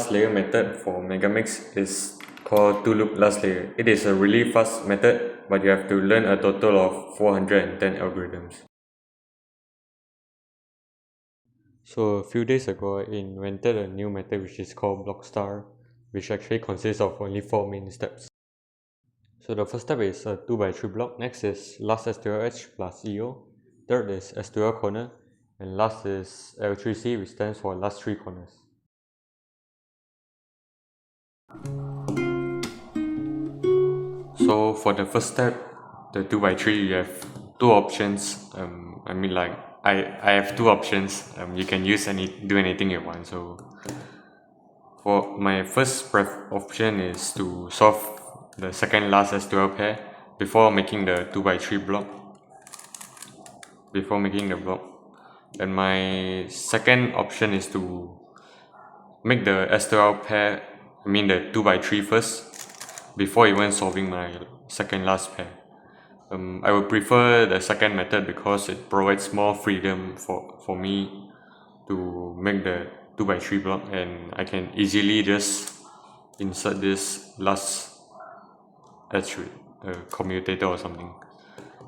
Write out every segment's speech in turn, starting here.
last layer method for Megaminx is called to loop last layer. It is a really fast method, but you have to learn a total of 410 algorithms. So a few days ago, I invented a new method which is called block star, which actually consists of only 4 main steps. So the first step is a 2x3 block. Next is last S2L edge plus EO. Third is S2L corner, and last is L3C, which stands for last 3 corners. So for the first step, the 2x3, you have two options. I have two options. You can do anything you want. So for my first option is to solve the second last S2L pair before making the 2x3 block. And my second option is to make the S2L pair, the 2x3 first, before even solving my second last pair. I would prefer the second method because it provides more freedom for me to make the 2x3 block, and I can easily just insert this last edge with a commutator or something.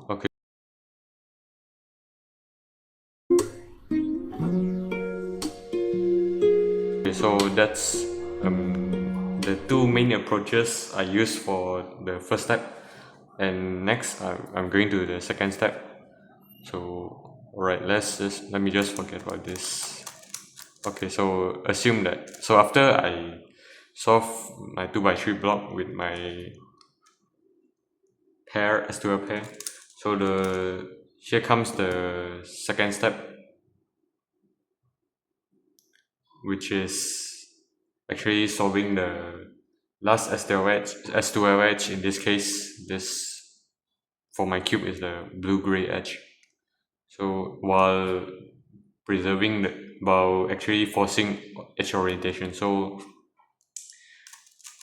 Okay. So that's the two main approaches I use for the first step. And next I'm going to the second step. So alright, let me just forget about this. Okay, so assume that, so after I solve my 2x3 block with my pair, S2L pair, so here comes the second step, which is actually solving the last S2L edge. In this case, this for my cube is the blue-gray edge. So while actually forcing edge orientation. So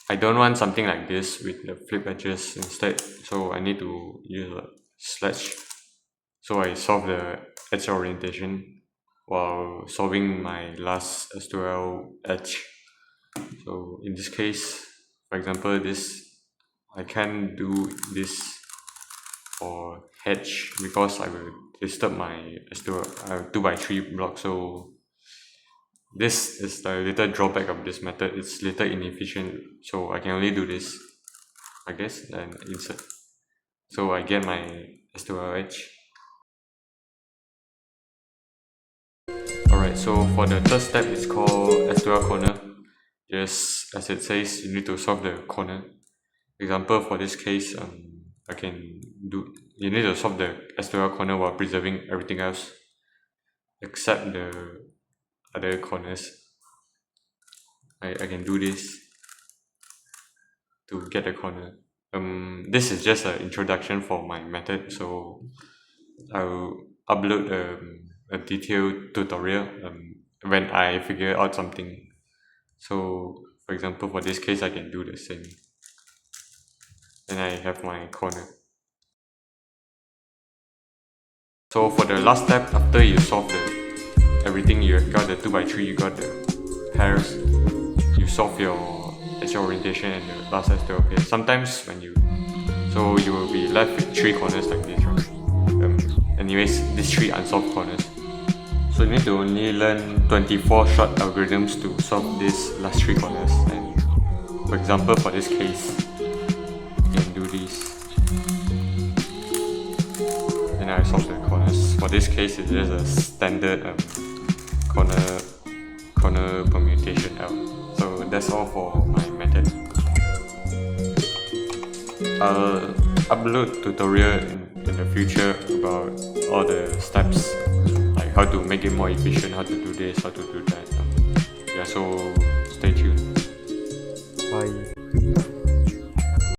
I don't want something like this with the flip edges instead. So I need to use a sledge. So I solve the edge orientation while solving my last S2L edge. So in this case, for example, I can't do this for hedge because I will disturb my 2x3 block. So this is the little drawback of this method. It's little inefficient, so I can only do this, I guess, and insert. So I get my S2L edge. Alright, so for the third step, it's called S2L corner. Just as it says, you need to solve the corner. Example, for this case, you need to solve the S2L corner while preserving everything else except the other corners. I can do this to get the corner. This is just an introduction for my method, so I'll upload a detailed tutorial when I figure out something. So for example, for this case, I can do the same. And I have my corner. So for the last step, after you solve everything, you got the 2x3, you got the pairs, you solve your edge orientation and the last S2L pair. Sometimes so you will be left with 3 corners like this, right? Anyways, these 3 unsolved corners. So you need to only learn 24 short algorithms to solve these last 3 corners. And for example, for this case, you can do this. And I solve the corners. For this case, it's just a standard corner permutation out. So that's all for my method. I'll upload tutorial in the future about all the steps, like how to make it more efficient, how to do this, how to do that. Yeah, so